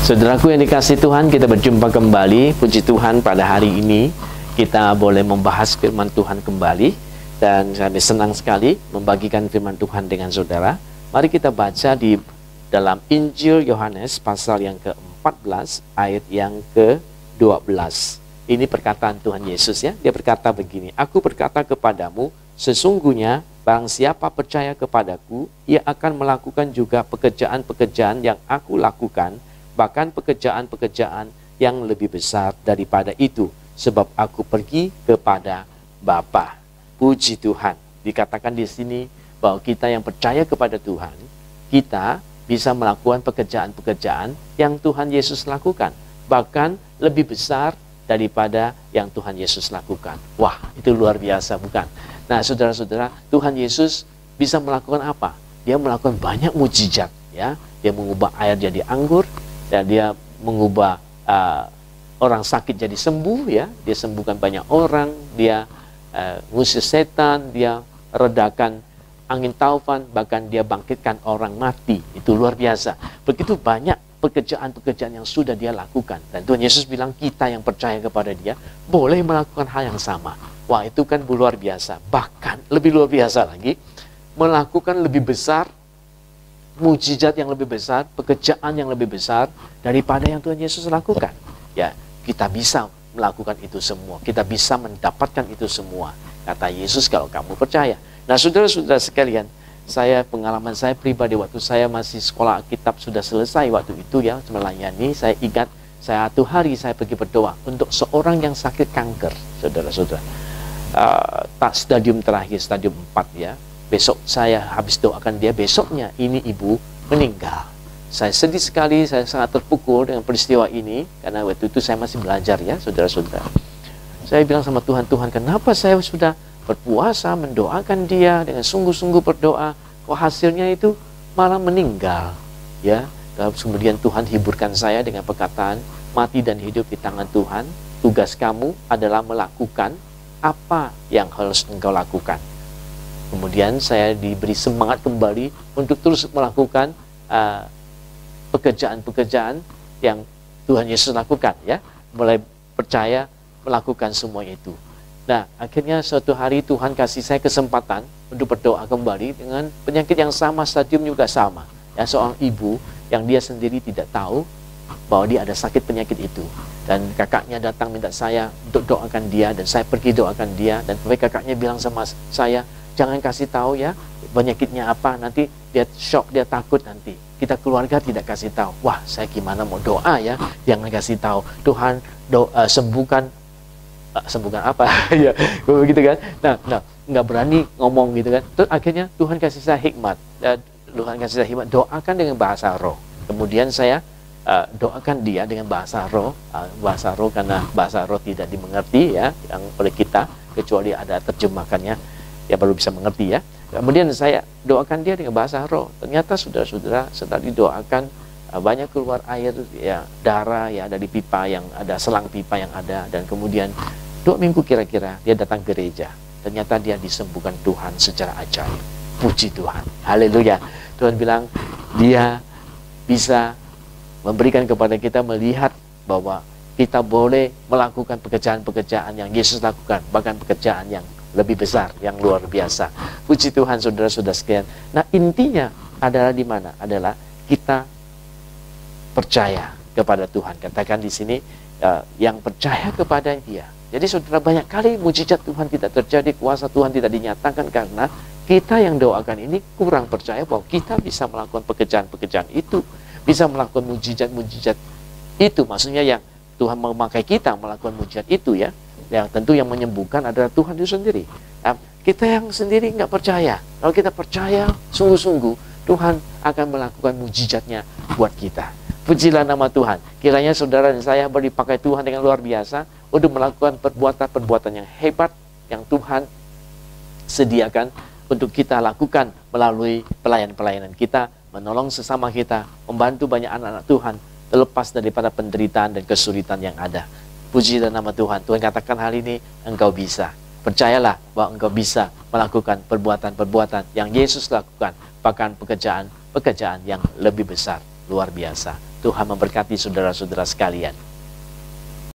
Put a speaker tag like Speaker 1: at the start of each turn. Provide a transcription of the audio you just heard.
Speaker 1: Saudaraku yang dikasihi Tuhan, kita berjumpa kembali. Puji Tuhan, pada hari ini kita boleh membahas firman Tuhan kembali. Dan kami senang sekali membagikan firman Tuhan dengan saudara. Mari kita baca di dalam Injil Yohanes pasal yang ke-14 ayat yang ke-12. Ini perkataan Tuhan Yesus ya. Dia berkata begini, "Aku berkata kepadamu, sesungguhnya barang siapa percaya kepadaku, ia akan melakukan juga pekerjaan-pekerjaan yang aku lakukan, bahkan pekerjaan-pekerjaan yang lebih besar daripada itu, sebab aku pergi kepada Bapa." Puji Tuhan. Dikatakan di sini bahwa kita yang percaya kepada Tuhan, kita bisa melakukan pekerjaan-pekerjaan yang Tuhan Yesus lakukan, bahkan lebih besar daripada yang Tuhan Yesus lakukan. Wah, itu luar biasa, bukan? Nah, saudara-saudara, Tuhan Yesus bisa melakukan apa? Dia melakukan banyak mujizat, ya. Dia mengubah air jadi anggur, dan dia mengubah orang sakit jadi sembuh, ya. Dia sembuhkan banyak orang, dia ngusir setan, dia redakan angin taufan, bahkan dia bangkitkan orang mati. Itu luar biasa. Begitu banyak pekerjaan-pekerjaan yang sudah dia lakukan. Dan Tuhan Yesus bilang kita yang percaya kepada dia boleh melakukan hal yang sama. Wah, itu kan luar biasa. Bahkan lebih luar biasa lagi, melakukan lebih besar, mujizat yang lebih besar, pekerjaan yang lebih besar daripada yang Tuhan Yesus lakukan. Ya, kita bisa melakukan itu semua. Kita bisa mendapatkan itu semua. Kata Yesus, kalau kamu percaya. Nah, saudara-saudara sekalian, pengalaman saya pribadi waktu saya masih sekolah Alkitab sudah selesai waktu itu ya, melayani, saya ingat satu hari saya pergi berdoa untuk seorang yang sakit kanker, saudara-saudara. Stadium terakhir, stadium 4 ya. Besok saya habis doakan dia, besoknya ini ibu meninggal. Saya sedih sekali, saya sangat terpukul dengan peristiwa ini, karena waktu itu saya masih belajar ya, saudara-saudara. Saya bilang sama Tuhan, Tuhan, kenapa saya sudah berpuasa, mendoakan dia dengan sungguh-sungguh berdoa, kok hasilnya itu malah meninggal, ya. Lalu kemudian Tuhan hiburkan saya dengan perkataan, mati dan hidup di tangan Tuhan, tugas kamu adalah melakukan apa yang harus engkau lakukan. Kemudian saya diberi semangat kembali untuk terus melakukan pekerjaan-pekerjaan yang Tuhan Yesus lakukan, ya. Mulai percaya melakukan semua itu. Nah, akhirnya suatu hari Tuhan kasih saya kesempatan untuk berdoa kembali dengan penyakit yang sama, stadium juga sama. Ya, seorang ibu yang dia sendiri tidak tahu bahwa dia ada sakit penyakit itu. Dan kakaknya datang minta saya untuk doakan dia, dan saya pergi doakan dia, dan kakaknya bilang sama saya, jangan kasih tahu ya penyakitnya apa, nanti dia shock, dia takut nanti. Kita keluarga tidak kasih tahu. Wah, saya gimana mau doa ya? Jangan kasih tahu. Tuhan sembuhkan apa? Ya, begitu kan? Nah, nggak berani ngomong gitu kan. Terus akhirnya Tuhan kasih saya hikmat. Tuhan kasih saya hikmat. Doakan dengan bahasa roh. Kemudian saya doakan dia dengan bahasa roh. Bahasa roh karena bahasa roh tidak dimengerti ya, yang oleh kita kecuali ada terjemahkannya. Ya baru bisa mengerti ya. Kemudian saya doakan dia dengan bahasa roh. Ternyata saudara-saudara setelah didoakan banyak keluar air ya, darah ya, dari pipa yang ada, selang pipa yang ada, dan kemudian 2 minggu kira-kira dia datang ke gereja. Ternyata dia disembuhkan Tuhan secara ajaib. Puji Tuhan. Haleluya. Tuhan bilang dia bisa memberikan kepada kita melihat bahwa kita boleh melakukan pekerjaan-pekerjaan yang Yesus lakukan, bahkan pekerjaan yang lebih besar, yang luar biasa. Puji Tuhan, saudara-saudara sekalian. Nah, intinya adalah di mana? Adalah kita percaya kepada Tuhan. Katakan di sini yang percaya kepada Dia. Jadi saudara, banyak kali mujizat Tuhan tidak terjadi, kuasa Tuhan tidak dinyatakan karena kita yang doakan ini kurang percaya bahwa kita bisa melakukan pekerjaan-pekerjaan itu, bisa melakukan mujizat-mujizat itu. Maksudnya yang Tuhan memakai kita melakukan mujizat itu ya. Yang tentu yang menyembuhkan adalah Tuhan itu sendiri. Nah, kita yang sendiri nggak percaya. Kalau kita percaya sungguh-sungguh, Tuhan akan melakukan mujizatnya buat kita. Pujilah nama Tuhan. Kiranya saudara dan saya dipakai Tuhan dengan luar biasa untuk melakukan perbuatan-perbuatan yang hebat yang Tuhan sediakan untuk kita lakukan melalui pelayan-pelayanan kita, menolong sesama kita, membantu banyak anak-anak Tuhan terlepas daripada penderitaan dan kesulitan yang ada. Puji dan nama Tuhan. Tuhan katakan hal ini, engkau bisa. Percayalah bahwa engkau bisa melakukan perbuatan-perbuatan yang Yesus lakukan, bahkan pekerjaan yang lebih besar. luar biasa. Tuhan memberkati saudara-saudara sekalian.